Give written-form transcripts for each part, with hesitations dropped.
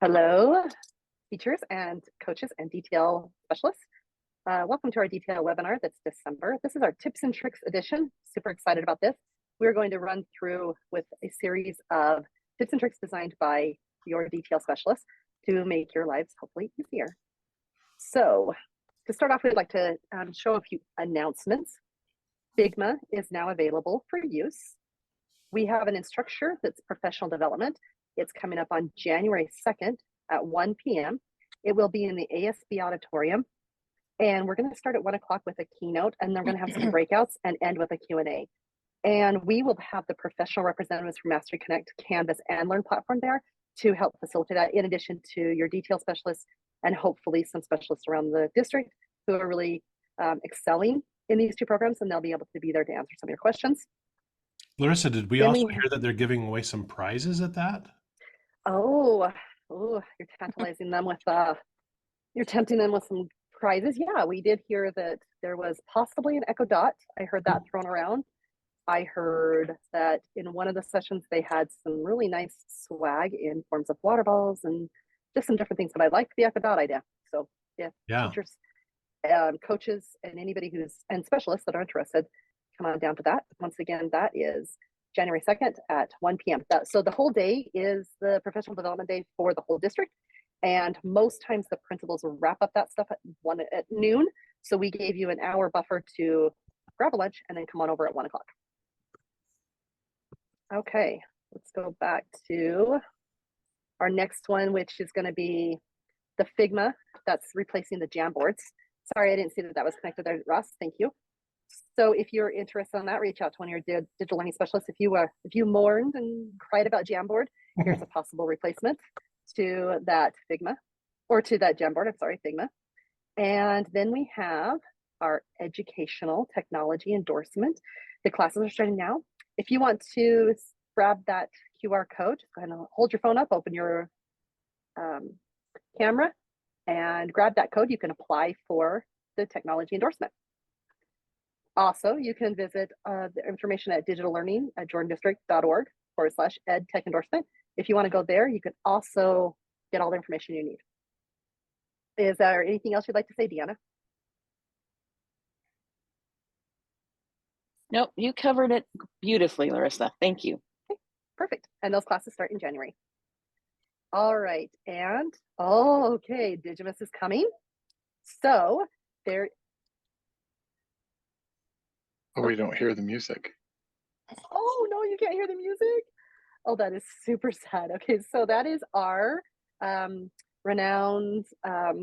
Hello, teachers and coaches and DTL specialists. Welcome to our DTL webinar that's December. This is our tips and tricks edition. Super excited about this. We're going to run through with a series of tips and tricks designed by your DTL specialists to make your lives hopefully easier. So to start off, we'd like to show a few announcements. Figma is now available for use. We have an instructor that's professional development. It's coming up on January 2nd at 1 p.m. It will be in the ASB auditorium. And we're going to start at 1 o'clock with a keynote, and then we're going to have some breakouts and end with a Q&A. And we will have the professional representatives from Mastery Connect, Canvas, and Learn platform there to help facilitate that, in addition to your detail specialists and hopefully some specialists around the district who are really excelling in these two programs, and they'll be able to be there to answer some of your questions. Larissa, did we also hear that they're giving away some prizes at that? Oh, you're tantalizing them with you're tempting them with some prizes. Yeah, we did hear that there was possibly an Echo Dot. I heard that thrown around. I heard that in one of the sessions they had some really nice swag in forms of water balls and just some different things. But I like the Echo Dot idea. So yeah, teachers, coaches, and anybody and specialists that are interested, come on down to that. Once again, that is January 2nd at 1 p.m. So the whole day is the professional development day for the whole district. And most times the principals will wrap up that stuff at noon. So we gave you an hour buffer to grab a lunch and then come on over at 1 o'clock. Okay, let's go back to our next one, which is going to be the Figma. That's replacing the Jamboards. Sorry, I didn't see that was connected there, Ross. Thank you. So if you're interested in that, reach out to one of your digital learning specialists. If you mourned and cried about Jamboard, here's a possible replacement to that Figma, or to that Jamboard, I'm sorry, Figma. And then we have our educational technology endorsement. The classes are starting now. If you want to grab that QR code, just go ahead and hold your phone up, open your camera, and grab that code. You can apply for the technology endorsement. Also, you can visit the information at digitallearning at jordandistrict.org/edtech endorsement. If you want to go there, you can also get all the information you need. Is there anything else you'd like to say, Deanna? Nope, you covered it beautifully, Larissa. Thank you. Okay, perfect. And those classes start in January. All right, and okay, Digimus is coming. So there. Oh, we don't hear the music. Oh, no, you can't hear the music? Oh, that is super sad. Okay, so that is our renowned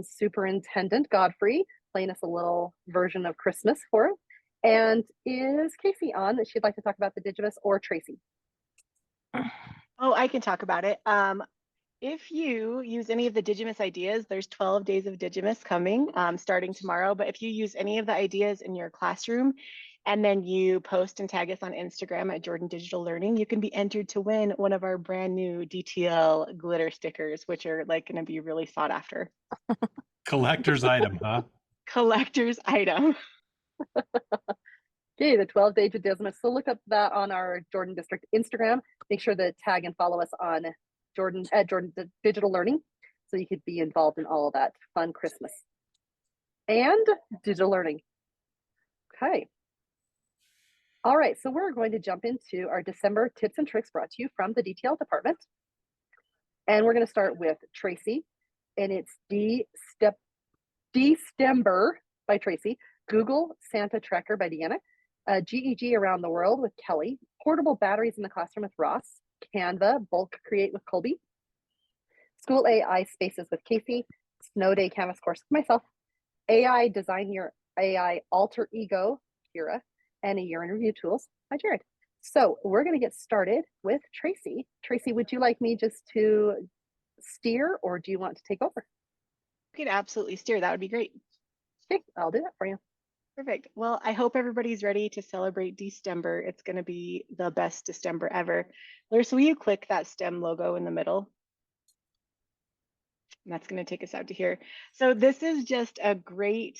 Superintendent Godfrey playing us a little version of Christmas for us. And is Casey on that she'd like to talk about the Digimus, or Tracy? Oh, I can talk about it. If you use any of the Digimus ideas, there's 12 days of Digimus coming starting tomorrow. But if you use any of the ideas in your classroom and then you post and tag us on Instagram at Jordan Digital Learning, you can be entered to win one of our brand new DTL glitter stickers, which are like going to be really sought after. Collector's item, huh? Collector's item. Okay, the 12 days of Digimus. So look up that on our Jordan District Instagram. Make sure to tag and follow us on Jordan Digital Learning, so you could be involved in all of that fun Christmas and digital learning. Okay. All right, so we're going to jump into our December tips and tricks brought to you from the DTL department. And we're going to start with Tracy, and it's December by Tracy, Google Santa Tracker by Deanna, GEG Around the World with Kelly, Portable Batteries in the Classroom with Ross, Canva Bulk Create with Colby, School AI Spaces with Casey, Snow Day Canvas Course with myself, AI Design Your AI Alter Ego, Kira, and a Year in Review Tools by Jared. So we're going to get started with Tracy. Tracy, would you like me just to steer, or do you want to take over? You could absolutely steer. That would be great. Okay, I'll do that for you. Perfect. Well, I hope everybody's ready to celebrate December. It's going to be the best December ever. Larissa, will you click that STEM logo in the middle? And that's going to take us out to here. So this is just a great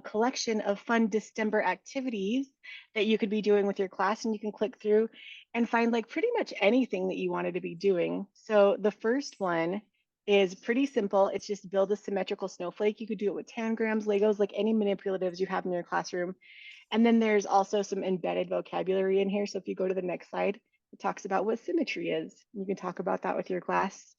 collection of fun December activities that you could be doing with your class, and you can click through and find like pretty much anything that you wanted to be doing. So the first one is pretty simple. It's just build a symmetrical snowflake. You could do it with tangrams, Legos, like any manipulatives you have in your classroom. And then there's also some embedded vocabulary in here. So if you go to the next slide, it talks about what symmetry is. You can talk about that with your class.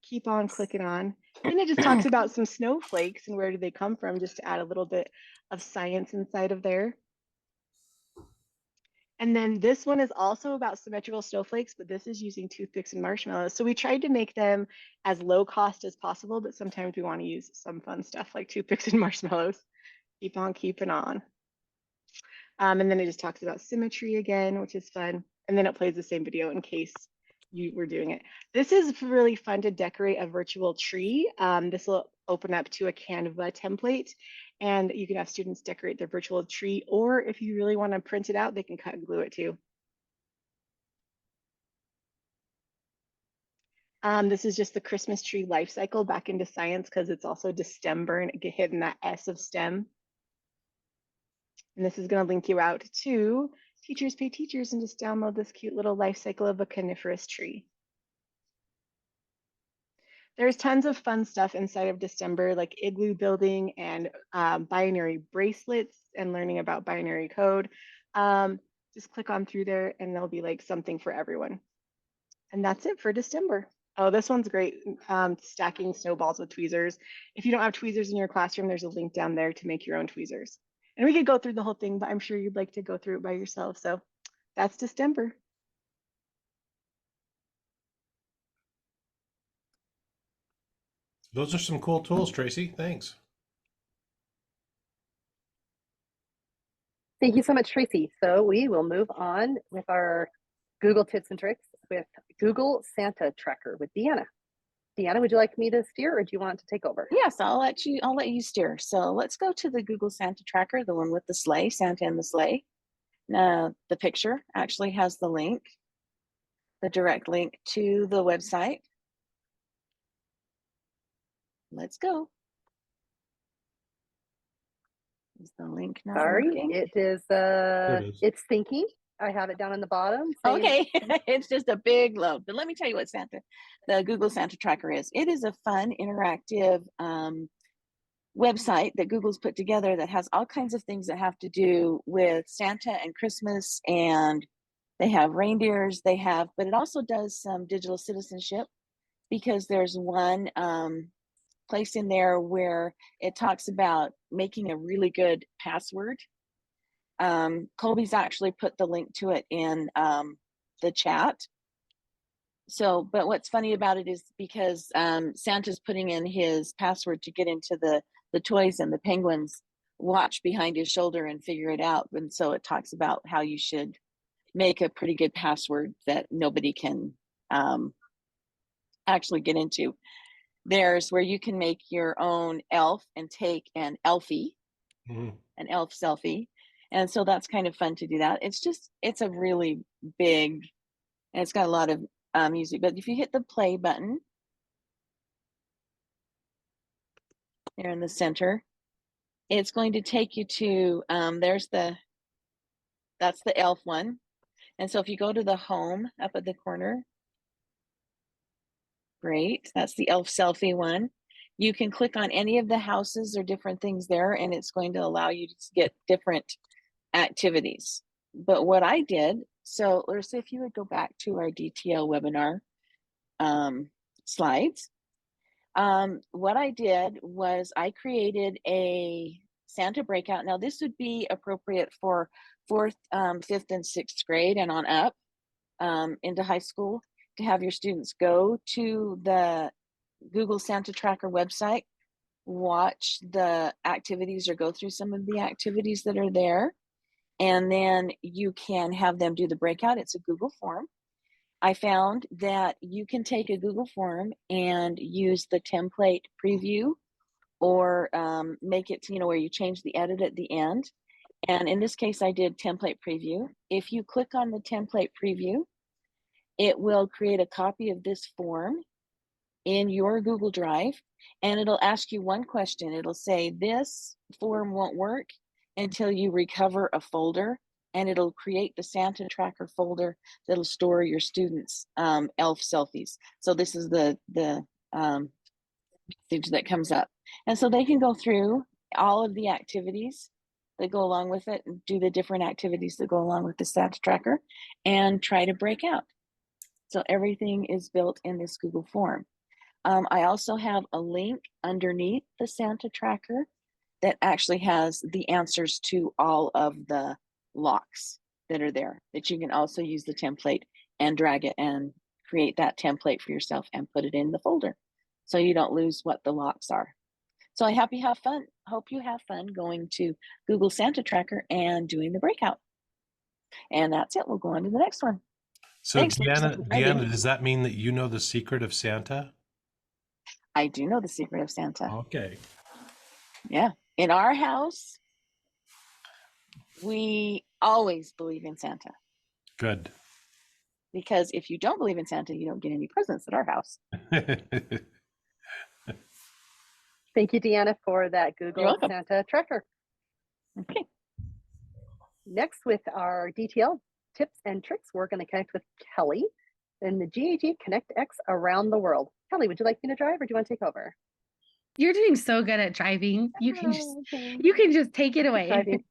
Keep on clicking on. Then it just talks about some snowflakes and where do they come from, just to add a little bit of science inside of there. And then this one is also about symmetrical snowflakes, but this is using toothpicks and marshmallows. So we tried to make them as low cost as possible, but sometimes we want to use some fun stuff like toothpicks and marshmallows. Keep on keeping on. And then it just talks about symmetry again, which is fun. And then it plays the same video in case you were doing it. This is really fun to decorate a virtual tree. This will open up to a Canva template, and you can have students decorate their virtual tree, or if you really want to print it out, they can cut and glue it too. This is just the Christmas tree life cycle back into science because it's also December and it get hit in that S of STEM. And this is going to link you out to Teachers Pay Teachers and just download this cute little life cycle of a coniferous tree. There's tons of fun stuff inside of December, like igloo building and binary bracelets and learning about binary code. Just click on through there and there'll be like something for everyone. And that's it for December. Oh, this one's great. Stacking snowballs with tweezers. If you don't have tweezers in your classroom, there's a link down there to make your own tweezers. And we could go through the whole thing, but I'm sure you'd like to go through it by yourself. So that's December. Those are some cool tools, Tracy. Thanks. Thank you so much, Tracy. So we will move on with our Google tips and tricks with Google Santa Tracker with Deanna. Deanna, would you like me to steer or do you want to take over? Yes, I'll let you steer. So let's go to the Google Santa Tracker, the one with the sleigh, Santa and the sleigh. Now, the picture actually has the link, the direct link to the website. Let's go. Is the link not Sorry, working? it is, it is. it's thinking. I have it down on the bottom. Saying, Okay, it's just a big load. But let me tell you what the Google Santa Tracker is. It is a fun, interactive website that Google's put together that has all kinds of things that have to do with Santa and Christmas, and they have reindeers, but it also does some digital citizenship, because there's one place in there where it talks about making a really good password. Colby's actually put the link to it in the chat. So, but what's funny about it is because Santa's putting in his password to get into the toys, and the penguins watch behind his shoulder and figure it out. And so it talks about how you should make a pretty good password that nobody can actually get into. There's where you can make your own elf and take an elfie, an elf selfie. And so that's kind of fun to do that. It's a really big, and it's got a lot of music. But if you hit the play button there in the center, it's going to take you to, that's the elf one. And so if you go to the home up at the corner, great, that's the elf selfie one. You can click on any of the houses or different things there, and it's going to allow you to get different activities. But what I did, so Larissa, if you would go back to our DTL webinar slides, what I did was I created a Santa breakout. Now this would be appropriate for 4th, 5th, and 6th grade and on up into high school, to have your students go to the Google Santa Tracker website, watch the activities or go through some of the activities that are there. And then you can have them do the breakout. It's a Google form. I found that you can take a Google form and use the template preview, or make it to, where you change the edit at the end. And in this case, I did template preview. If you click on the template preview, it will create a copy of this form in your Google Drive, and it'll ask you one question. It'll say, this form won't work until you recover a folder, and it'll create the Santa Tracker folder that'll store your students' elf selfies. So this is the message that comes up. And so they can go through all of the activities that go along with it and do the different activities that go along with the Santa tracker and try to break out. So everything is built in this Google form. I also have a link underneath the Santa tracker that actually has the answers to all of the locks that are there, that you can also use the template and drag it and create that template for yourself and put it in the folder so you don't lose what the locks are. So I hope you have fun going to Google Santa Tracker and doing the breakout. And that's it. We'll go on to the next one. So Thanks, Deanna, does that mean that you know the secret of Santa? I do know the secret of Santa. Okay. Yeah. In our house, we always believe in Santa. Good. Because if you don't believe in Santa, you don't get any presents at our house. Thank you, Deanna, for that You're Google welcome. Santa tracker. Okay. Next, with our DTL tips and tricks, we're going to connect with Kelly in the GAG Connect X around the world. Kelly, would you like me to drive or do you want to take over? You're doing so good at driving. You can just take it away. Driving.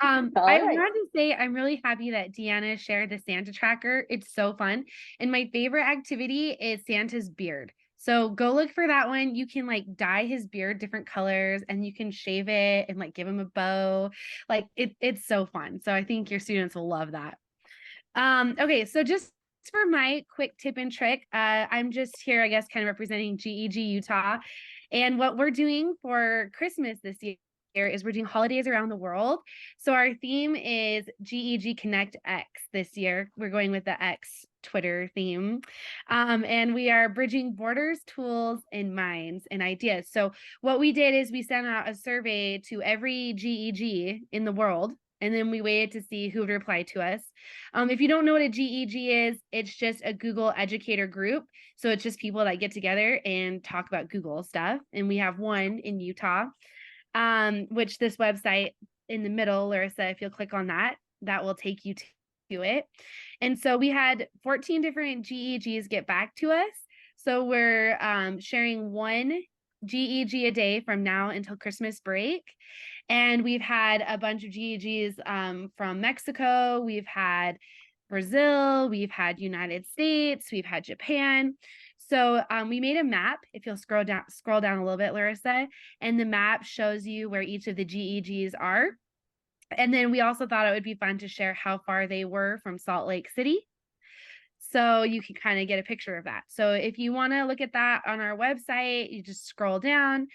I right. wanted to say I'm really happy that Deanna shared the Santa tracker. It's so fun. And my favorite activity is Santa's beard. So go look for that one. You can like dye his beard different colors and you can shave it and like give him a bow. Like it's so fun. So I think your students will love that. Okay, so just for my quick tip and trick, I'm just here, I guess, kind of representing GEG Utah. And what we're doing for Christmas this year is we're doing holidays around the world. So our theme is GEG Connect X this year. We're going with the X Twitter theme. And we are bridging borders, tools, and minds and ideas. So what we did is we sent out a survey to every GEG in the world. And then we waited to see who would reply to us. If you don't know what a GEG is, it's just a Google educator group. So it's just people that get together and talk about Google stuff. And we have one in Utah, which this website in the middle, Larissa, if you'll click on that, that will take you to it. And so we had 14 different GEGs get back to us. So we're sharing one GEG a day from now until Christmas break. And we've had a bunch of GEGs from Mexico. We've had Brazil. We've had United States. We've had Japan. So we made a map. If you'll scroll down a little bit, Larissa, and the map shows you where each of the GEGs are. And then we also thought it would be fun to share how far they were from Salt Lake City. So you can kind of get a picture of that. So if you want to look at that on our website, you just scroll down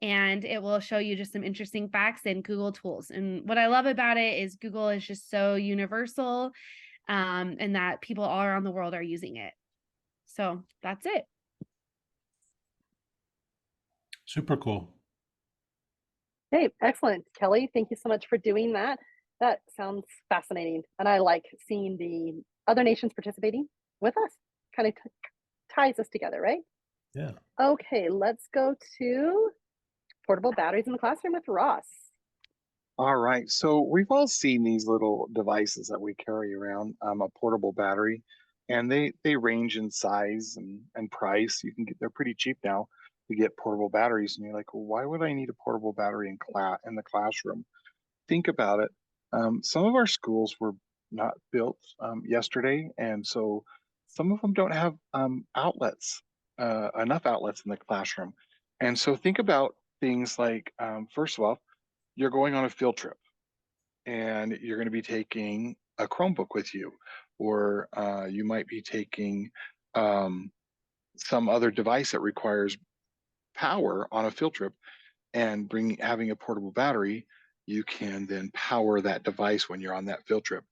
and it will show you just some interesting facts and Google tools. And what I love about it is Google is just so universal, and that people all around the world are using it. So that's it. Super cool. Hey, excellent, Kelly. Thank you so much for doing that. That sounds fascinating. And I like seeing the other nations participating with us. Kind of ties us together, right? Yeah. Okay, let's go to portable batteries in the classroom with Ross. All right, so we've all seen these little devices that we carry around, a portable battery, and they range in size and price. You can get, they're pretty cheap now to get portable batteries, and you're like, well, why would I need a portable battery in the classroom? Think about it. Some of our schools were not built yesterday, and so some of them don't have outlets, enough outlets in the classroom. And so think about things like, first of all, you're going on a field trip and you're going to be taking a Chromebook with you, or you might be taking some other device that requires power on a field trip, and having a portable battery, you can then power that device when you're on that field trip.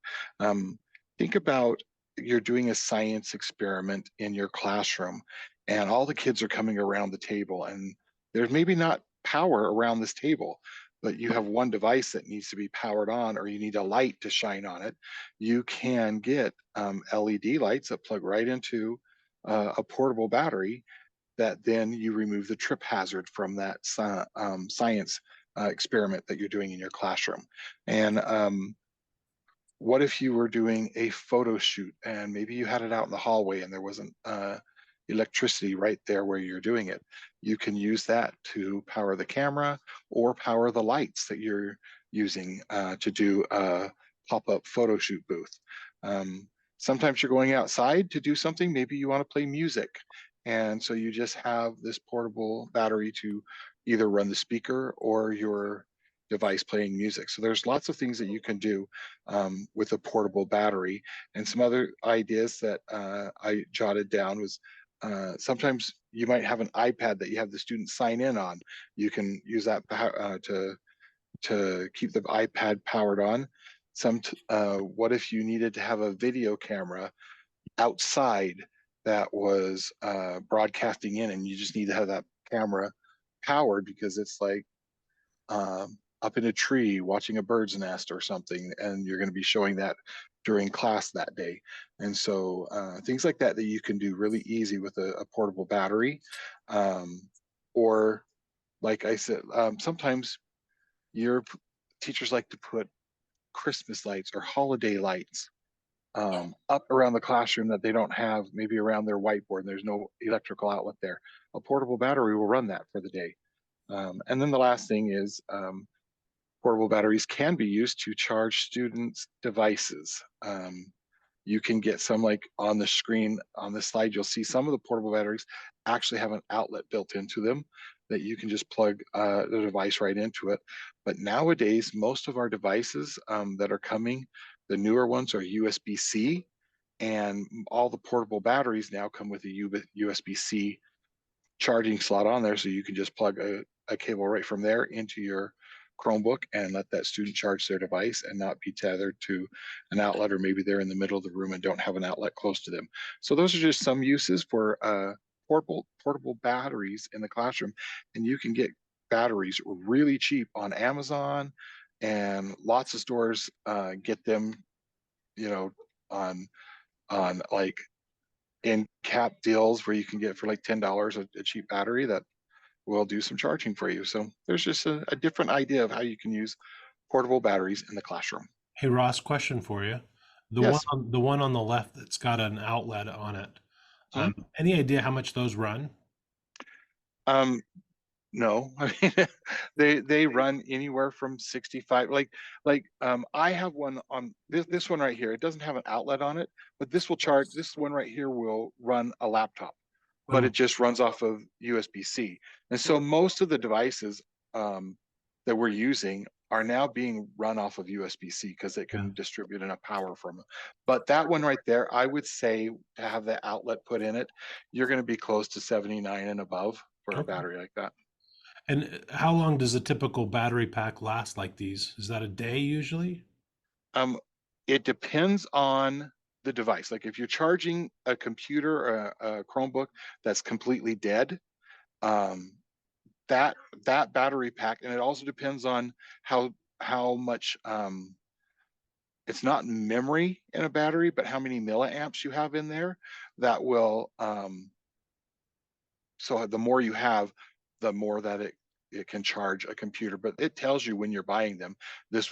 Think about you're doing a science experiment in your classroom and all the kids are coming around the table and there's maybe not power around this table, but you have one device that needs to be powered on, or you need a light to shine on it. You can get LED lights that plug right into a portable battery, that then you remove the trip hazard from that science experiment that you're doing in your classroom. And what if you were doing a photo shoot and maybe you had it out in the hallway and there wasn't electricity right there where you're doing it. You can use that to power the camera or power the lights that you're using to do a pop-up photo shoot booth. Sometimes you're going outside to do something, maybe you want to play music. And so you just have this portable battery to either run the speaker or your device playing music. So there's lots of things that you can do with a portable battery. And some other ideas that I jotted down was sometimes you might have an iPad that you have the students sign in on. You can use that to keep the iPad powered on. What if you needed to have a video camera outside that was broadcasting in, and you just need to have that camera powered because it's like up in a tree watching a bird's nest or something, and you're going to be showing that during class that day. And so things like that you can do really easy with a portable battery. Or like I said, sometimes your teachers like to put Christmas lights or holiday lights up around the classroom that they don't have maybe around their whiteboard and there's no electrical outlet there. A portable battery will run that for the day. And then the last thing is portable batteries can be used to charge students' devices. You can get some, like on the screen on this slide, you'll see some of the portable batteries actually have an outlet built into them that you can just plug the device right into it. But nowadays, most of our devices that are coming, the newer ones are USB-C, and all the portable batteries now come with a USB-C charging slot on there, so you can just plug a cable right from there into your Chromebook and let that student charge their device and not be tethered to an outlet, or maybe they're in the middle of the room and don't have an outlet close to them. So those are just some uses for portable batteries in the classroom, and you can get batteries really cheap on Amazon, and lots of stores get them, you know, on like in cap deals where you can get for like $10 a cheap battery that will do some charging for you. So there's just a different idea of how you can use portable batteries in the classroom. Hey Ross, question for you. Yes. The one on the left that's got an outlet on it. Mhm. Any idea how much those run? No, I mean they run anywhere from 65. I have one on this one right here. It doesn't have an outlet on it, but this will charge. This one right here will run a laptop, but Oh, it just runs off of USB-C. And so most of the devices that we're using are now being run off of USB-C because it can yeah. distribute enough power from it. But that one right there, I would say to have the outlet put in it, you're going to be close to 79 and above for a Okay. battery like that. And how long does a typical battery pack last like these? Is that a day usually? It depends on the device. Like if you're charging a computer or a Chromebook that's completely dead, that battery pack, and it also depends on how much it's not memory in a battery, but how many milliamps you have in there. That will so the more you have, the more that it can charge a computer. But it tells you when you're buying them. This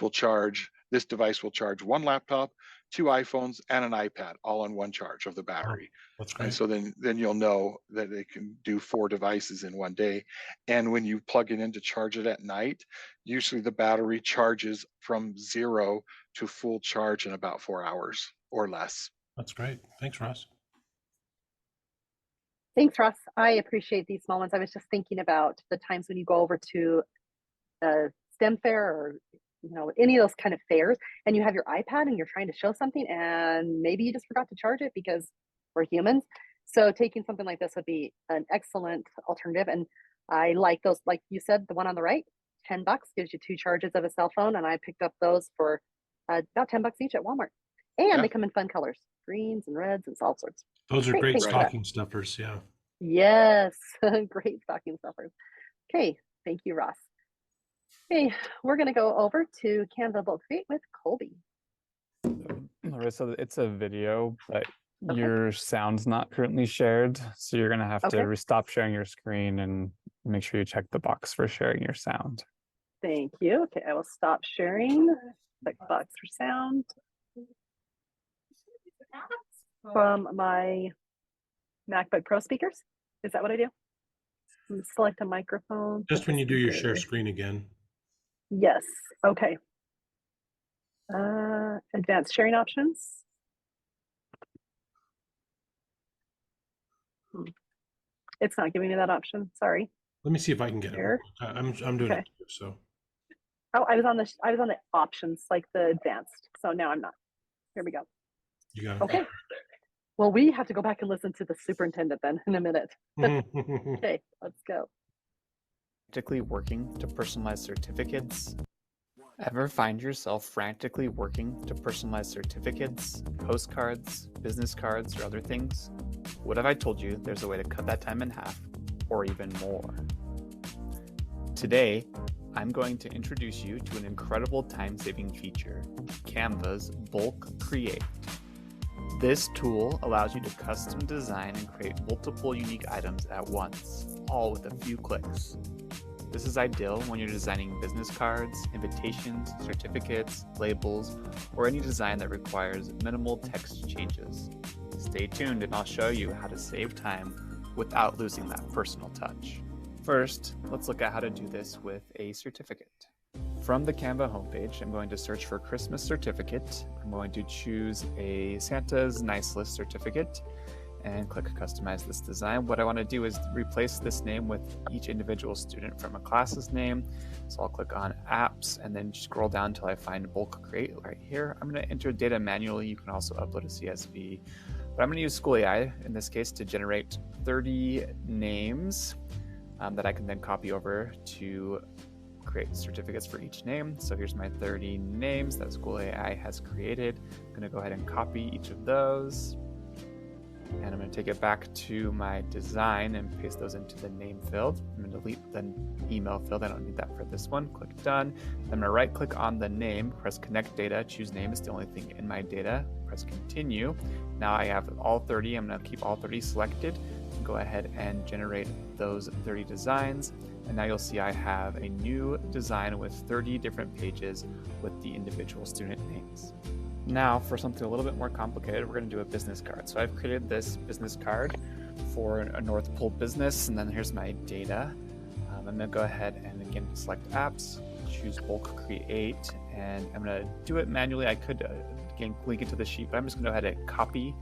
device will charge one laptop, two iPhones, and an iPad all on one charge of the Oh, battery. that's And great. so then you'll know that it can do 4 devices in one day. And when you plug it in to charge it at night, usually the battery charges from 0 to full charge in about 4 hours or less. That's great. Thanks, Ross. Thanks, Ross. I appreciate these moments. I was just thinking about the times when you go over to a STEM fair or any of those kind of fairs, and you have your iPad and you're trying to show something, and maybe you just forgot to charge it because we're humans. So taking something like this would be an excellent alternative. And I like those, like you said, the one on the right, $10 gives you 2 charges of a cell phone, and I picked up those for about $10 each at Walmart. And Yeah. they come in fun colors, greens and reds and all sorts. Those are Great, great thanks for that. stocking stuffers. Yeah. Yes, great stocking stuffers. Okay, thank you, Ross. Okay, we're going to go over to Canva Bolt Create with Colby. Larissa, it's a video, but Okay. your sound's not currently shared. So you're going to have Okay. to stop sharing your screen and make sure you check the box for sharing your sound. Thank you. Okay, I will stop sharing. Check box for sound. From my MacBook Pro speakers. Is that what I do? Select a microphone. Just put when the you do your share speaker- screen again. Yes. Okay. Advanced sharing options. It's not giving me that option. Sorry. Let me see if I can get it. Share. I'm doing Okay. it too, so. Oh, I was on the options, like the advanced. So now I'm not. Here we go. You got it. Okay. Well, we have to go back and listen to the superintendent then in a minute. Okay. Okay, let's go. Frantically working to personalize certificates? Ever find yourself frantically working to personalize certificates, postcards, business cards, or other things? What if I told you there's a way to cut that time in half, or even more? Today, I'm going to introduce you to an incredible time-saving feature, Canva's Bulk Create. This tool allows you to custom design and create multiple unique items at once, all with a few clicks. This is ideal when you're designing business cards, invitations, certificates, labels, or any design that requires minimal text changes. Stay tuned and I'll show you how to save time without losing that personal touch. First, let's look at how to do this with a certificate. From the Canva homepage, I'm going to search for Christmas certificate. I'm going to choose a Santa's Nice List certificate and click Customize this design. What I want to do is replace this name with each individual student from a class's name. So I'll click on Apps and then scroll down until I find Bulk Create right here. I'm going to enter data manually. You can also upload a CSV. But I'm going to use School AI in this case to generate 30 names that I can then copy over to create certificates for each name. So here's my 30 names that School AI has created. I'm going to go ahead and copy each of those. And I'm going to take it back to my design and paste those into the name field. I'm going to delete the email field. I don't need that for this one. Click done. I'm going to right click on the name, press connect data, choose name is the only thing in my data, press continue. Now I have all 30. I'm going to keep all 30 selected. Go ahead and generate those 30 designs. And now you'll see I have a new design with 30 different pages with the individual student names. Now for something a little bit more complicated, we're going to do a business card. So I've created this business card for a North Pole business, and then here's my data. I'm going to go ahead and again select apps, choose bulk create, and I'm going to do it manually. I could again link it to the sheet, but I'm just going to go ahead and copy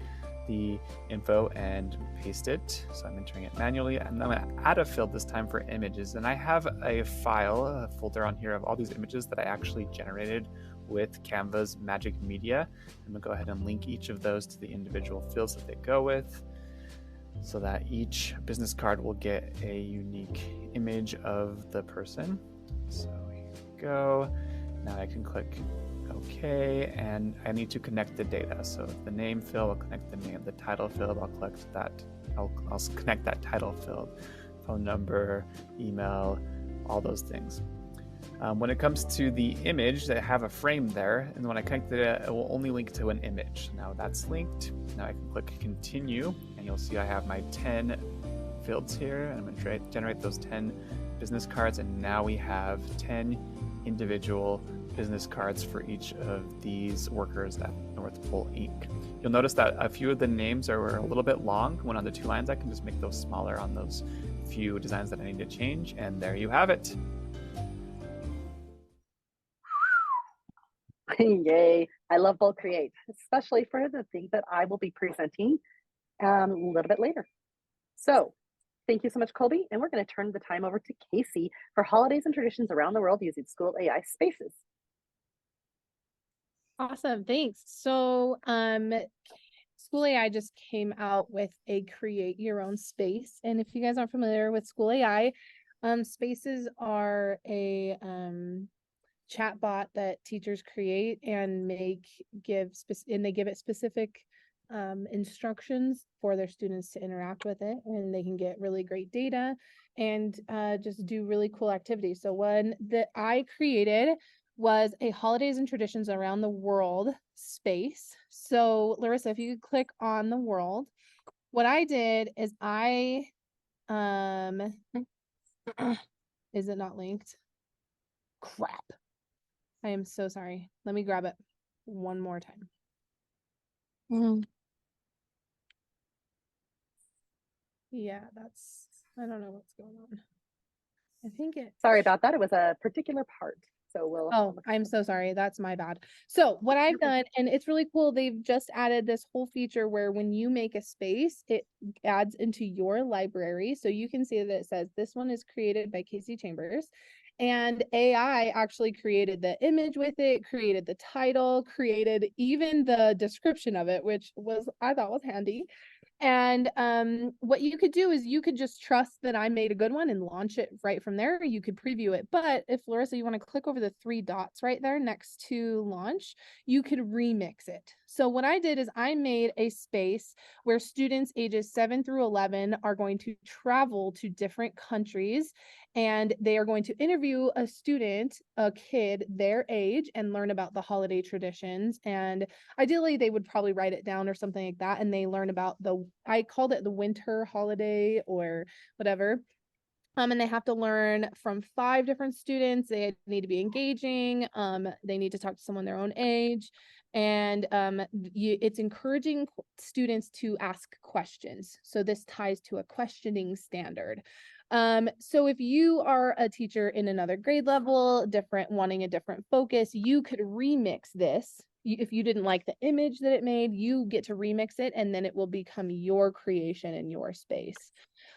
the info and paste it. So I'm entering it manually, and I'm going to add a field this time for images. And I have a file, a folder on here of all these images that I actually generated with Canva's Magic Media. I'm going to go ahead and link each of those to the individual fields that they go with, so that each business card will get a unique image of the person. So here we go. Now I can click OK, and I need to connect the data. So the name field, I'll connect the name. The title field, I'll collect that. I'll connect that title field, phone number, email, all those things. When it comes to the image, I have a frame there, and when I connect it, it will only link to an image. Now that's linked. Now I can click continue, and you'll see I have my 10 fields here, and I'm going to generate those 10 business cards, and now we have 10 individual business cards for each of these workers at North Pole Inc. You'll notice that a few of the names are a little bit long. When on the 2 lines, I can just make those smaller on those few designs that I need to change, and there you have it. Yay. I love Bulk Create, especially for the things that I will be presenting a little bit later. So thank you so much, Colby. And we're going to turn the time over to Casey for holidays and traditions around the world using School AI spaces. Awesome, thanks. So School AI just came out with a create your own space. And if you guys aren't familiar with School AI, spaces are a chat bot that teachers create and give it specific instructions for their students to interact with it, and they can get really great data and just do really cool activities. So one that I created was a holidays and traditions around the world space. So Larissa, if you could click on the world, what I did is I is it not linked? Crap. I am so sorry. Let me grab it one more time. Yeah, I don't know what's going on. I think it. Sorry about that. It was a particular part. So we'll. Oh, I'm so sorry. That's my bad. So what I've done, and it's really cool, they've just added this whole feature where when you make a space, it adds into your library. So you can see that it says this one is created by Casey Chambers. And AI actually created the image with it, created the title, created even the description of it, which I thought was handy. And what you could do is you could just trust that I made a good one and launch it right from there. You could preview it. But if Larissa, you want to click over the 3 dots right there next to launch, you could remix it. So what I did is I made a space where students ages 7 through 11 are going to travel to different countries, and they are going to interview a kid their age, and learn about the holiday traditions. And ideally they would probably write it down or something like that, and they learn about I called it the winter holiday or whatever. And they have to learn from 5 different students. They need to be engaging. They need to talk to someone their own age. And it's encouraging students to ask questions. So this ties to a questioning standard. So if you are a teacher in another grade level, wanting a different focus, you could remix this. If you didn't like the image that it made, you get to remix it, and then it will become your creation in your space.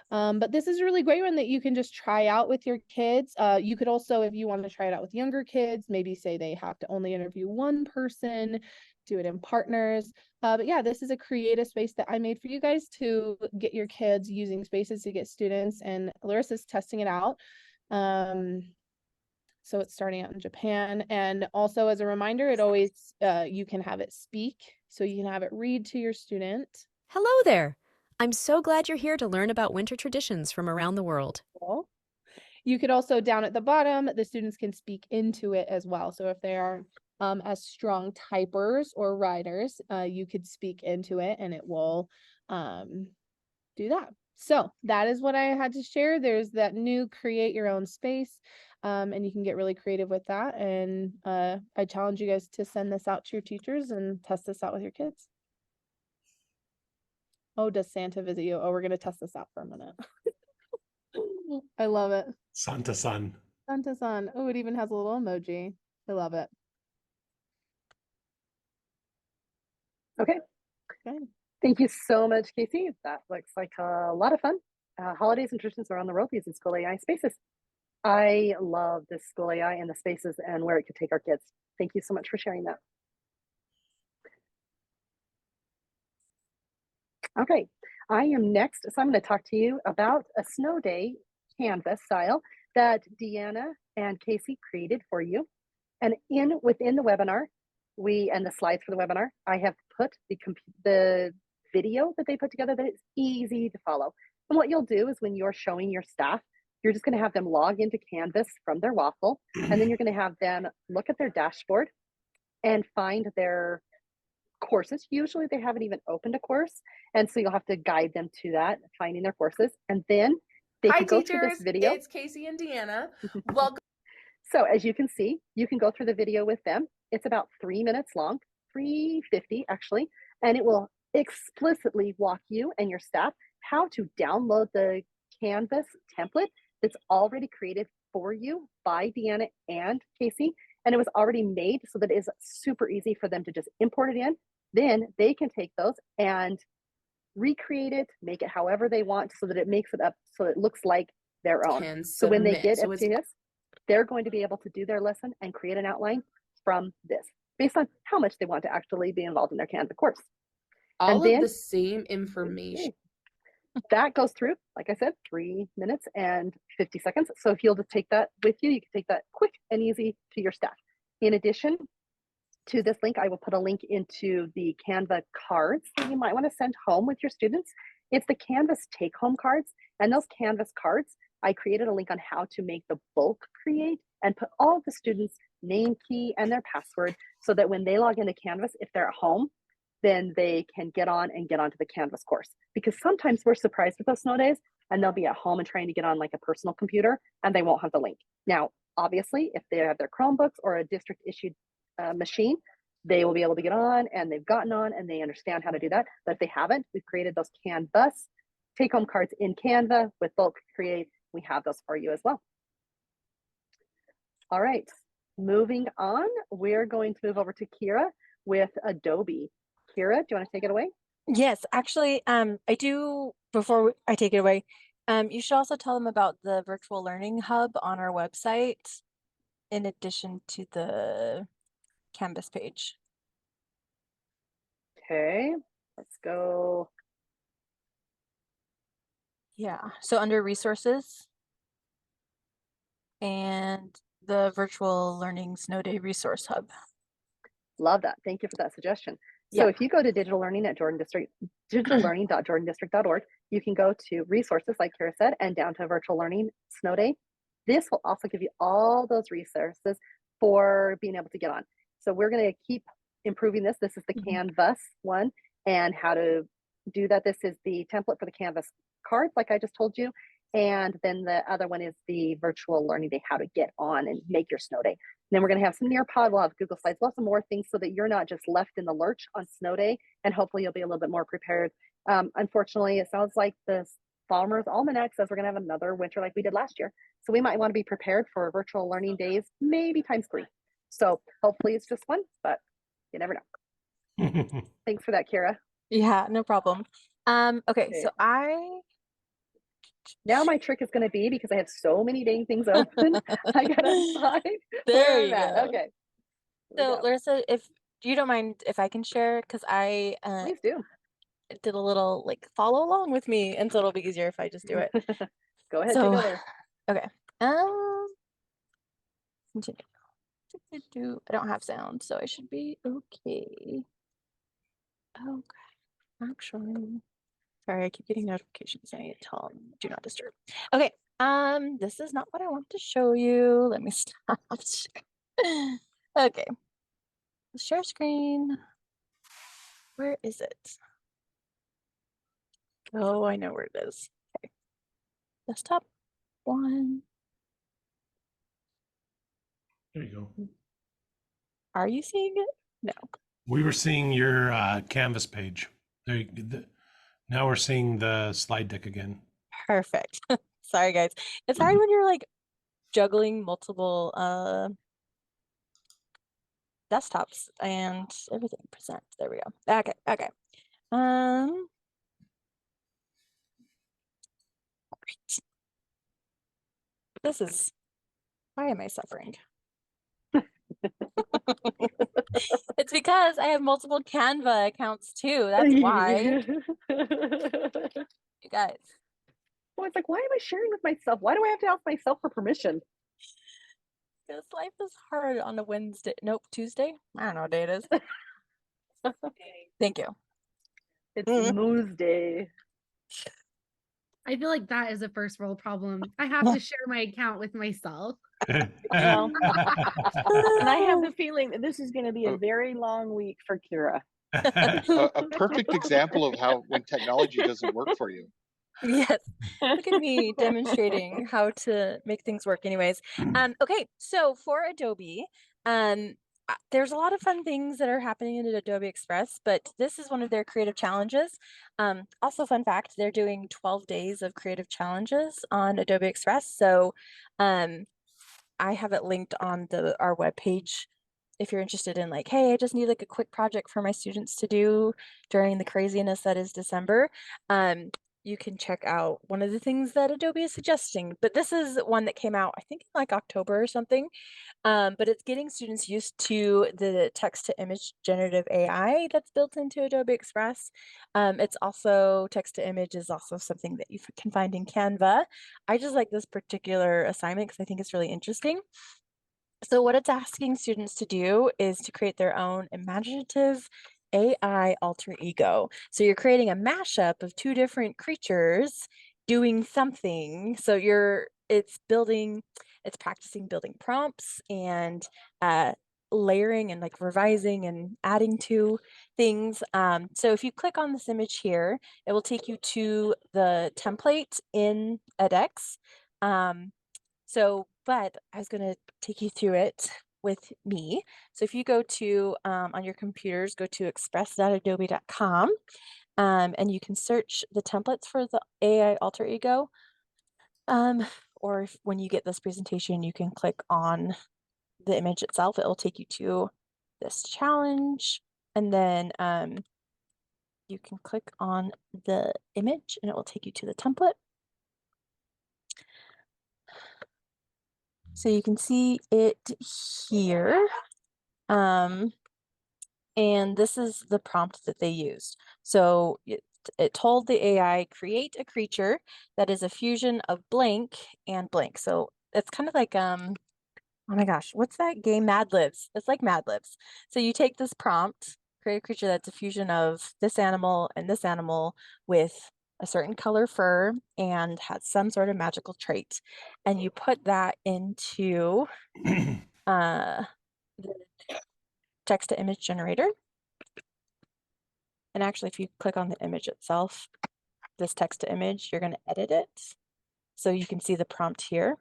But this is a really great one that you can just try out with your kids. You could also, if you want to try it out with younger kids, maybe say they have to only interview one person, do it in partners. But yeah, this is a creative space that I made for you guys to get your kids using spaces to get students, and Larissa's testing it out. So it's starting out in Japan. And also as a reminder, it always, you can have it speak. So you can have it read to your student. Hello there. I'm so glad you're here to learn about winter traditions from around the world. You could also, down at the bottom, the students can speak into it as well. So if they aren't as strong typers or writers, you could speak into it and it will do that. So that is what I had to share. There's that new create your own space, and you can get really creative with that. And I challenge you guys to send this out to your teachers and test this out with your kids. Oh, does Santa visit you? Oh, we're going to test this out for a minute. I love it. Santa-san. Santa-san. Oh, it even has a little emoji. I love it. Okay. Thank you so much, Casey. That looks like a lot of fun. Holidays and traditions around the world using School AI spaces. I love this School AI and the spaces and where it could take our kids. Thank you so much for sharing that. Okay, I am next. So I'm going to talk to you about a snow day canvas style that Deanna and Casey created for you. And within the webinar, and the slides for the webinar, I have put the video that they put together that it's easy to follow. And what you'll do is when you're showing your staff, you're just going to have them log into Canvas from their waffle, and then you're going to have them look at their dashboard and find their courses. Usually they haven't even opened a course, and so you'll have to guide them to that, finding their courses, and then they can go through this video. It's Casey and Deanna. Welcome. So as you can see, you can go through the video with them. It's about 3 minutes long, 3:50 actually, and it will explicitly walk you and your staff how to download the Canvas template that's already created for you by Deanna and Casey. And it was already made so that it is super easy for them to just import it in. Then they can take those and recreate it, make it however they want so that it makes it up so it looks like their own. So when they get up to this, they're going to be able to do their lesson and create an outline from this based on how much they want to actually be involved in their Canva course. All of the same information. That goes through, like I said, 3 minutes and 50 seconds. So if you'll just take that with you, you can take that quick and easy to your staff. In addition to this link, I will put a link into the Canva cards that you might want to send home with your students. It's the Canvas take-home cards. And those Canvas cards, I created a link on how to make the bulk create and put all of the students' name, key, and their password so that when they log into Canvas, if they're at home, then they can get onto the Canvas course. Because sometimes we're surprised with those snow days and they'll be at home and trying to get on like a personal computer and they won't have the link. Now, obviously, if they have their Chromebooks or a district issued machine, they will be able to get on and they've gotten on and they understand how to do that. But if they haven't, we've created those Canvas take-home cards in Canva with Bulk Create. We have those for you as well. All right, moving on, we're going to move over to Kira with Adobe. Kira, do you want to take it away? Yes, actually, I do, before I take it away, you should also tell them about the virtual learning hub on our website, in addition to the Canvas page. Okay, let's go. Yeah, so under resources and the virtual learning snow day resource hub. Love that. Thank you for that suggestion. So if you go to digital learning at digitallearning.jordandistrict.org, you can go to resources, like Kara said, and down to virtual learning snow day. This will also give you all those resources for being able to get on. So we're going to keep improving this. This is the Canvas one, and how to do that. This is the template for the Canvas cards, like I just told you. And then the other one is the virtual learning day, how to get on and make your snow day. And then we're going to have some Nearpod, we'll have Google Slides, lots of more things so that you're not just left in the lurch on snow day, and hopefully you'll be a little bit more prepared. Unfortunately, it sounds like the Farmer's Almanac says we're going to have another winter like we did last year. So we might want to be prepared for virtual learning days, maybe times 3. So hopefully it's just one, but you never know. Thanks for that, Kira. Yeah, no problem. Okay, so now my trick is going to be, because I have so many dang things open, I got to find there where you I'm at. go. Okay. So Larissa, if you don't mind if I can share, because I please do. Did a little like follow along with me, and so it'll be easier if I just do it. Go ahead, so, take over. Okay. Continue. I don't have sound, so I should be okay. Okay. Actually, sorry, I keep getting notifications saying it. Tell them do not disturb. Okay. This is not what I want to show you. Let me stop. Okay. Share screen. Where is it? Oh, I know where it is. Okay. Desktop 1. There you go. Are you seeing it? No. We were seeing your Canvas page. Now we're seeing the slide deck again. Perfect. Sorry, guys. It's hard when you're like juggling multiple desktops and everything. Present. There we go. Okay. Okay. Right. This is, why am I suffering? It's because I have multiple Canva accounts too. That's why. You guys. Well, it's like, why am I sharing with myself? Why do I have to ask myself for permission? Because life is hard on a Wednesday. Nope, Tuesday. I don't know what day it is. Thank you. It's Moose Day. I feel like that is a first world problem. I have to share my account with myself. Well, and I have the feeling that this is going to be a very long week for Kira. A perfect example of how when technology doesn't work for you. Yes, look at me demonstrating how to make things work anyways. Okay, so for Adobe, there's a lot of fun things that are happening in Adobe Express, but this is one of their creative challenges. Also, fun fact, they're doing 12 days of creative challenges on Adobe Express. So I have it linked on our webpage if you're interested in like, hey, I just need like a quick project for my students to do during the craziness that is December. You can check out one of the things that Adobe is suggesting, but this is one that came out, I think, in like October or something. But it's getting students used to the text-to-image generative AI that's built into Adobe Express. It's also, text-to-image is also something that you can find in Canva. I just like this particular assignment because I think it's really interesting. So what it's asking students to do is to create their own imaginative AI alter ego. So you're creating a mashup of 2 different creatures doing something. So it's practicing building prompts and layering and like revising and adding to things. So if you click on this image here, it will take you to the template in edX. But I was going to take you through it with me. So if you go to, on your computers, go to express.adobe.com, And you can search the templates for the AI alter ego. Or when you get this presentation, you can click on the image itself. It will take you to this challenge, and then you can click on the image and it will take you to the template. So you can see it here. And this is the prompt that they used. So it told the AI, create a creature that is a fusion of blank and blank. So it's kind of like, oh my gosh, what's that game? Mad Libs. It's like Mad Libs. So you take this prompt, create a creature that's a fusion of this animal and this animal with a certain color fur and has some sort of magical trait. And you put that into the text to image generator. And actually, if you click on the image itself, this text to image, you're going to edit it. So you can see the prompt here.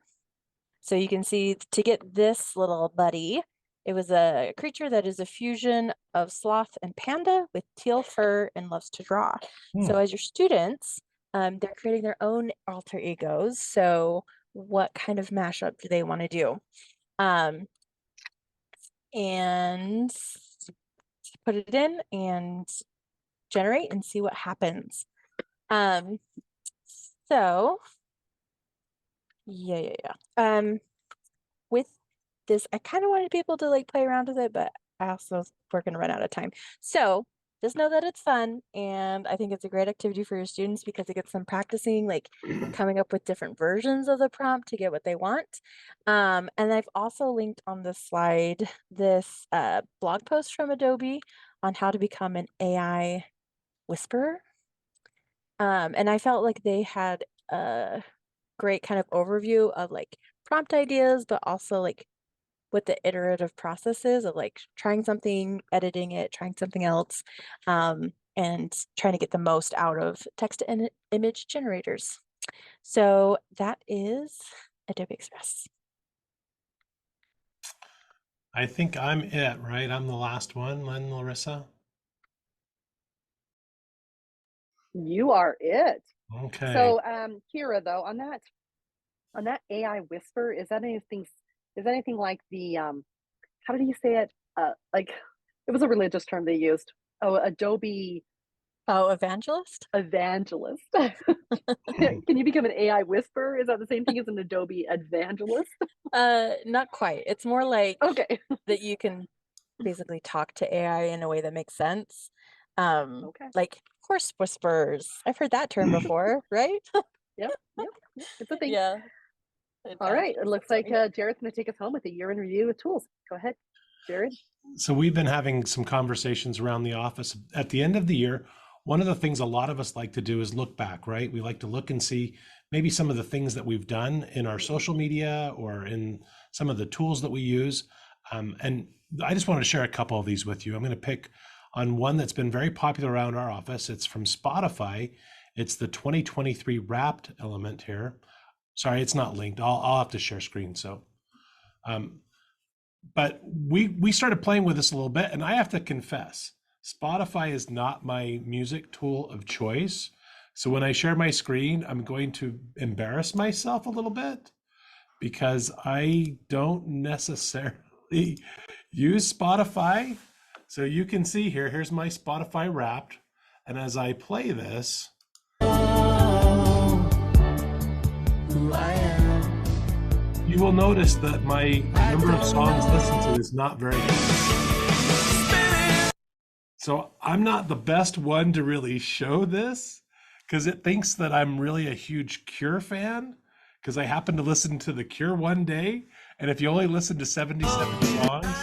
So you can see to get this little buddy, it was a creature that is a fusion of sloth and panda with teal fur and loves to draw. So as your students, they're creating their own alter egos. So what kind of mashup do they want to do? And put it in and generate and see what happens. So with this, I kind of wanted people to like play around with it, but I also we're gonna run out of time. So just know that it's fun, and I think it's a great activity for your students because it gets them practicing like coming up with different versions of the prompt to get what they want. And I've also linked on this slide this blog post from Adobe on how to become an AI whisperer. And I felt like they had a great kind of overview of like prompt ideas, but also like what the iterative process is of like trying something, editing it, trying something else, and trying to get the most out of text to image generators. So that is Adobe Express. I think I'm it, right? I'm the last one, Len, Larissa. You are it. Okay. So, Kira, though, on that AI whisper, is that anything like the how did you say it? Like it was a religious term they used. Oh, Adobe. Oh, evangelist? Evangelist. Can you become an AI whisperer? Is that the same thing as an Adobe evangelist? Not quite. It's more like okay. that you can basically talk to AI in a way that makes sense. Okay. Like horse whisperers. I've heard that term before, right? Yep. It's a thing. Yeah. All right. It looks like Jared's going to take us home with a year in review of tools. Go ahead, Jared. So we've been having some conversations around the office. At the end of the year, one of the things a lot of us like to do is look back, right? We like to look and see maybe some of the things that we've done in our social media or in some of the tools that we use. And I just wanted to share a couple of these with you. I'm going to pick on one that's been very popular around our office. It's from Spotify. It's the 2023 Wrapped element here. Sorry, it's not linked. I'll have to share screen. So, but we started playing with this a little bit, and I have to confess, Spotify is not my music tool of choice. So when I share my screen, I'm going to embarrass myself a little bit because I don't necessarily use Spotify. So you can see here's my Spotify Wrapped. And as I play this, you will notice that my number of songs listened to is not very good. So I'm not the best one to really show this because it thinks that I'm really a huge Cure fan because I happened to listen to The Cure one day. And if you only listen to 77 songs,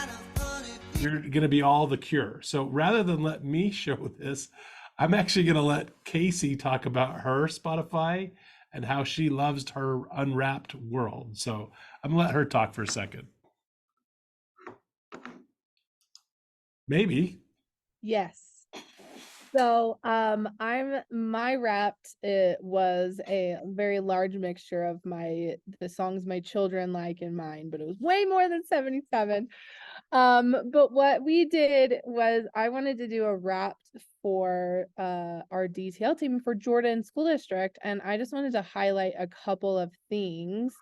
you're going to be all The Cure. So rather than let me show this, I'm actually going to let Casey talk about her Spotify and how she loves her unwrapped world. So I'm gonna let her talk for a second. Maybe. Yes. So my Wrapped, it was a very large mixture of the songs my children like and mine, but it was way more than 77. But what we did was I wanted to do a wrap for our DTL team for Jordan School District, and I just wanted to highlight a couple of things.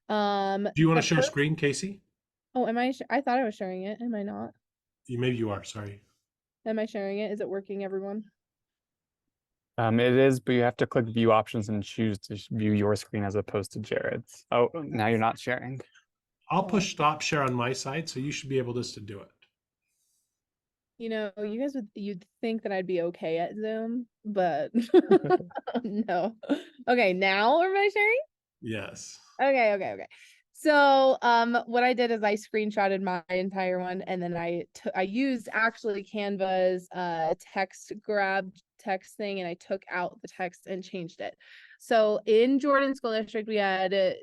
Do you want to share screen, Casey? Oh, I thought I was sharing it. Am I not? Maybe you are, sorry. Am I sharing it? Is it working, everyone? It is, but you have to click view options and choose to view your screen as opposed to Jared's. Oh, now you're not sharing. I'll push stop share on my side, so you should be able just to do it. You know, you guys you'd think that I'd be okay at Zoom, but no. Okay, now am I sharing? Yes. Okay. So, what I did is I screenshotted my entire one, and then I used actually Canva's text grab text thing, and I took out the text and changed it. So in Jordan School District, we had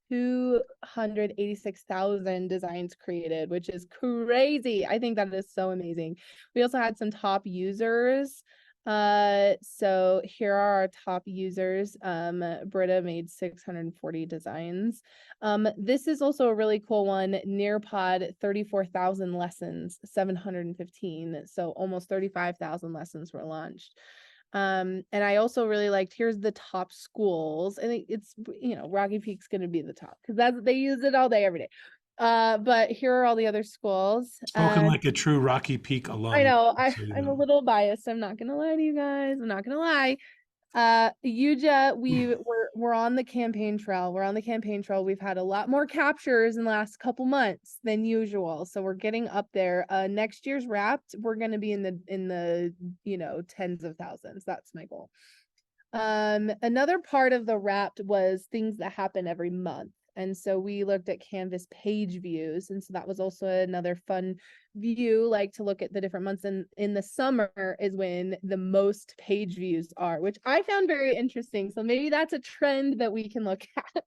286,000 designs created, which is crazy. I think that is so amazing. We also had some top users. So here are our top users. Britta made 640 designs. This is also a really cool one. Nearpod, 34,000 lessons, 715. So almost 35,000 lessons were launched. And I also really liked, here's the top schools. I think it's, you know, Rocky Peak's going to be the top because they use it all day, every day. But here are all the other schools. Spoken like a true Rocky Peak alum. I know, so you I'm know. a little biased. I'm not going to lie to you guys. I'm not going to lie. Yuja, we're on the campaign trail. We've had a lot more captures in the last couple months than usual, so we're getting up there. Next year's Wrapped, we're going to be in the you know, tens of thousands. That's my goal. Another part of the Wrapped was things that happen every month. And so we looked at Canvas page views. And so that was also another fun view, like to look at the different months. And in the summer is when the most page views are, which I found very interesting. So maybe that's a trend that we can look at.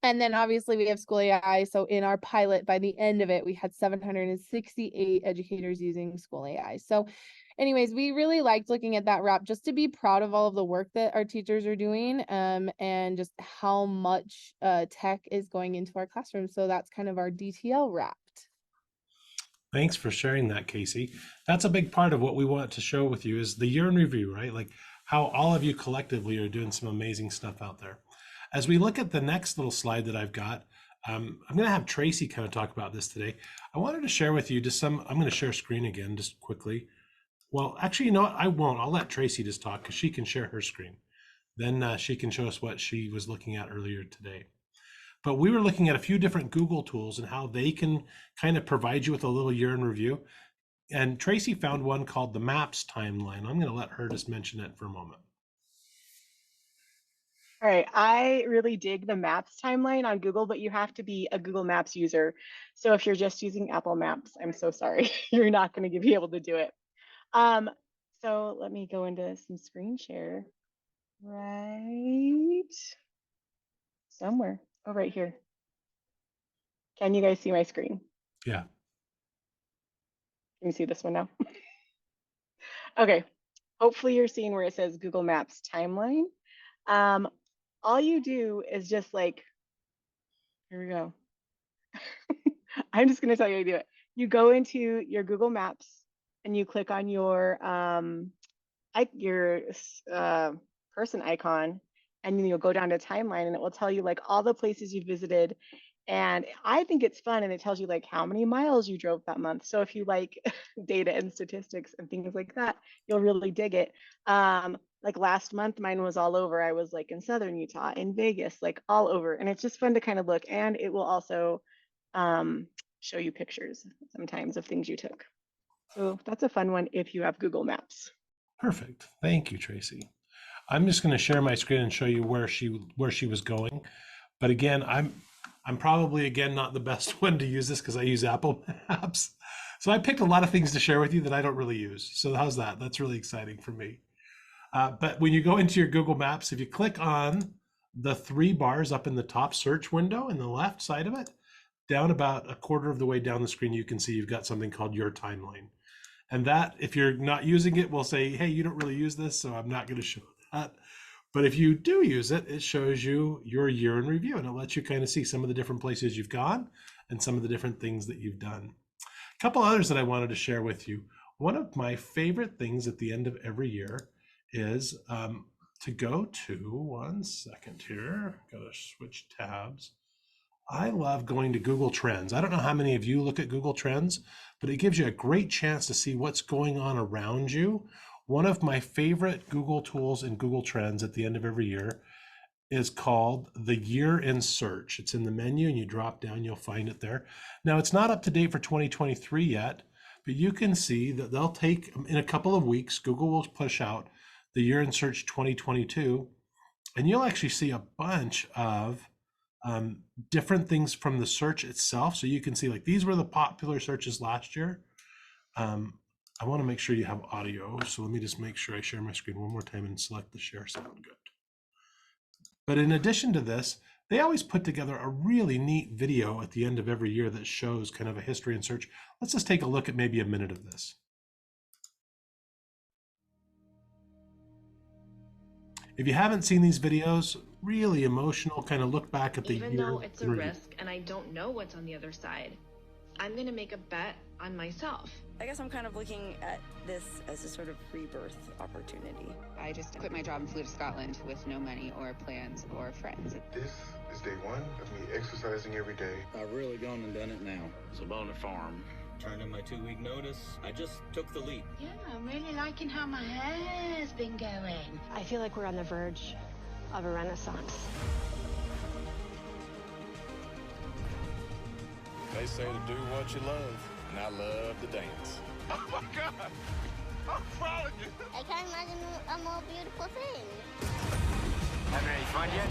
And then obviously we have School AI. So in our pilot, by the end of it, we had 768 educators using School AI. So anyways, we really liked looking at that wrap just to be proud of all of the work that our teachers are doing, and just how much tech is going into our classroom. So that's kind of our DTL wrapped. Thanks for sharing that, Casey. That's a big part of what we want to show with you is the year in review, right? Like how all of you collectively are doing some amazing stuff out there. As we look at the next little slide that I've got, I'm going to have Tracy kind of talk about this today. I wanted to share with you just I'm going to share screen again just quickly. Well, actually, you know what? I won't. I'll let Tracy just talk because she can share her screen. Then she can show us what she was looking at earlier today. But we were looking at a few different Google tools and how they can kind of provide you with a little year in review. And Tracy found one called the Maps timeline. I'm going to let her just mention it for a moment. All right, I really dig the Maps timeline on Google, but you have to be a Google Maps user. So if you're just using Apple Maps, I'm so sorry, you're not going to be able to do it. So let me go into some screen share right somewhere. Oh, right here. Can you guys see my screen? Yeah. Can you see this one now? Okay, hopefully you're seeing where it says Google Maps timeline. All you do is just like, here we go. I'm just going to tell you how to do it. You go into your Google Maps and you click on your person icon, and then you'll go down to timeline, and it will tell you like all the places you visited. And I think it's fun, and it tells you like how many miles you drove that month. So if you like data and statistics and things like that, you'll really dig it. Like last month, mine was all over. I was like in Southern Utah, in Vegas, like all over. And it's just fun to kind of look. And it will also show you pictures sometimes of things you took. So that's a fun one if you have Google Maps. Perfect. Thank you, Tracy. I'm just going to share my screen and show you where she was going. But again, I'm probably again not the best one to use this because I use Apple Maps. So I picked a lot of things to share with you that I don't really use. So how's that? That's really exciting for me. But when you go into your Google Maps, if you click on the 3 bars up in the top search window in the left side of it, down about a quarter of the way down the screen, you can see you've got something called your timeline. And that, if you're not using it, will say, hey, you don't really use this, so I'm not going to show that. But if you do use it, it shows you your year in review, and it lets you kind of see some of the different places you've gone and some of the different things that you've done. A couple others that I wanted to share with you. One of my favorite things at the end of every year is to go to, one second here, gotta switch tabs. I love going to Google Trends. I don't know how many of you look at Google Trends, but it gives you a great chance to see what's going on around you. One of my favorite Google tools in Google Trends at the end of every year is called the Year in Search. It's in the menu and you drop down, you'll find it there. Now it's not up to date for 2023 yet, but you can see that they'll take, in a couple of weeks, Google will push out the Year in Search 2022, and you'll actually see a bunch of different things from the search itself. So you can see like these were the popular searches last year. I want to make sure you have audio. So let me just make sure I share my screen one more time and select the share sound. Good. But in addition to this, they always put together a really neat video at the end of every year that shows kind of a history and search. Let's just take a look at maybe a minute of this. If you haven't seen these videos, really emotional, kind of look back at the year. Even though it's a risk and I don't know what's on the other side, I'm going to make a bet on myself. I guess I'm kind of looking at this as a sort of rebirth opportunity. I just quit my job and flew to Scotland with no money or plans or friends. This is day one of me exercising every day. I've really gone and done it now. It's about a farm. Turned in my 2-week notice. I just took the leap. Yeah, I'm really liking how my hair's been going. I feel like we're on the verge of a renaissance. They say to do what you love, and I love to dance. Oh my God! I'm proud of you! I can't imagine a more beautiful thing. Having any fun yet?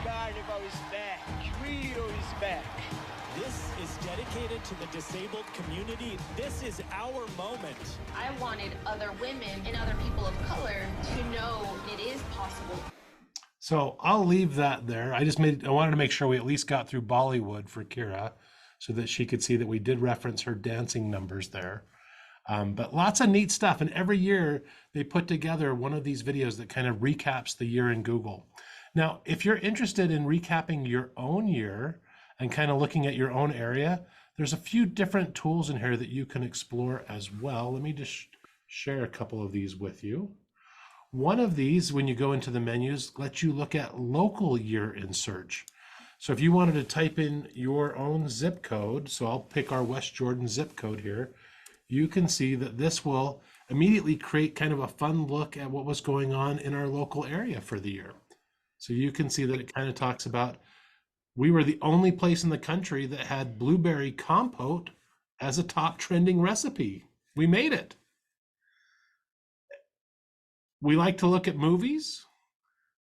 Carnival is back. Rio is back. This is dedicated to the disabled community. This is our moment. I wanted other women and other people of color to know it is possible. So I'll leave that there. I wanted to make sure we at least got through Bollywood for Kira so that she could see that we did reference her dancing numbers there. But lots of neat stuff. And every year they put together one of these videos that kind of recaps the year in Google. Now, if you're interested in recapping your own year and kind of looking at your own area, there's a few different tools in here that you can explore as well. Let me just share a couple of these with you. One of these, when you go into the menus, lets you look at local year in search. So if you wanted to type in your own zip code, so I'll pick our West Jordan zip code here, you can see that this will immediately create kind of a fun look at what was going on in our local area for the year. So you can see that it kind of talks about, we were the only place in the country that had blueberry compote as a top trending recipe. We made it. We like to look at movies,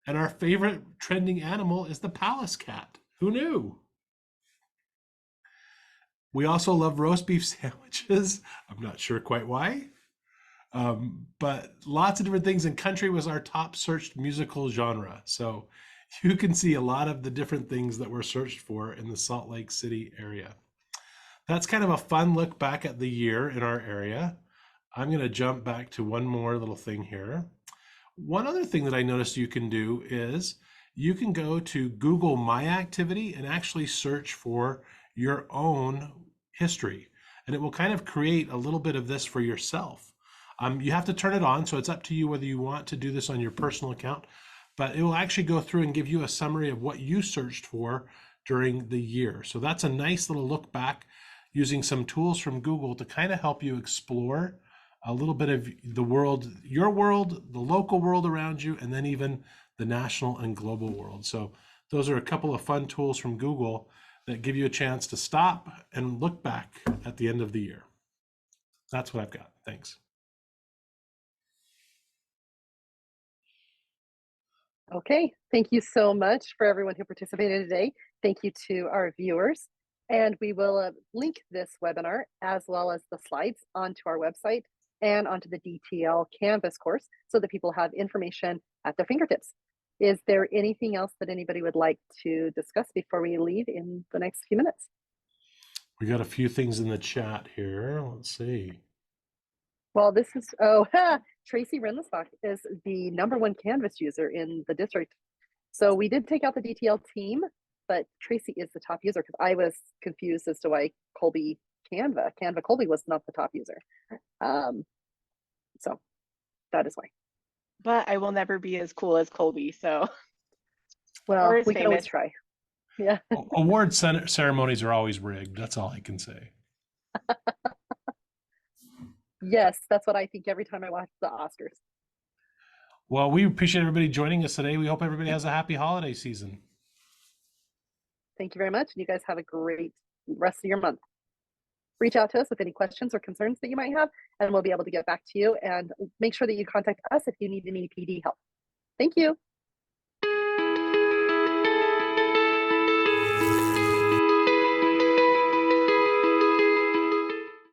and our favorite trending animal is the palace cat. Who knew? We also love roast beef sandwiches. I'm not sure quite why, but lots of different things. And country was our top searched musical genre. So you can see a lot of the different things that were searched for in the Salt Lake City area. That's kind of a fun look back at the year in our area. I'm going to jump back to one more little thing here. One other thing that I noticed you can do is you can go to Google My Activity and actually search for your own history. And it will kind of create a little bit of this for yourself. You have to turn it on, so it's up to you whether you want to do this on your personal account, but it will actually go through and give you a summary of what you searched for during the year. So that's a nice little look back using some tools from Google to kind of help you explore a little bit of the world, your world, the local world around you, and then even the national and global world. So those are a couple of fun tools from Google that give you a chance to stop and look back at the end of the year. That's what I've got. Thanks. Okay, thank you so much for everyone who participated today. Thank you to our viewers. And we will link this webinar as well as the slides onto our website and onto the DTL Canvas course so that people have information at their fingertips. Is there anything else that anybody would like to discuss before we leave in the next few minutes? We got a few things in the chat here. Let's see. Well, this is, Tracy Renlestock is the #1 Canvas user in the district. So we did take out the DTL team but Tracy is the top user because I was confused as to why Canva Colby was not the top user. So that is why. But I will never be as cool as Colby, so. Well, as we can always famous. try. Yeah. Award ceremonies are always rigged. That's all I can say. Yes, that's what I think every time I watch the Oscars. Well, we appreciate everybody joining us today. We hope everybody has a happy holiday season. Thank you very much. And you guys have a great rest of your month. Reach out to us with any questions or concerns that you might have, and we'll be able to get back to you. And make sure that you contact us if you need any PD help. Thank you.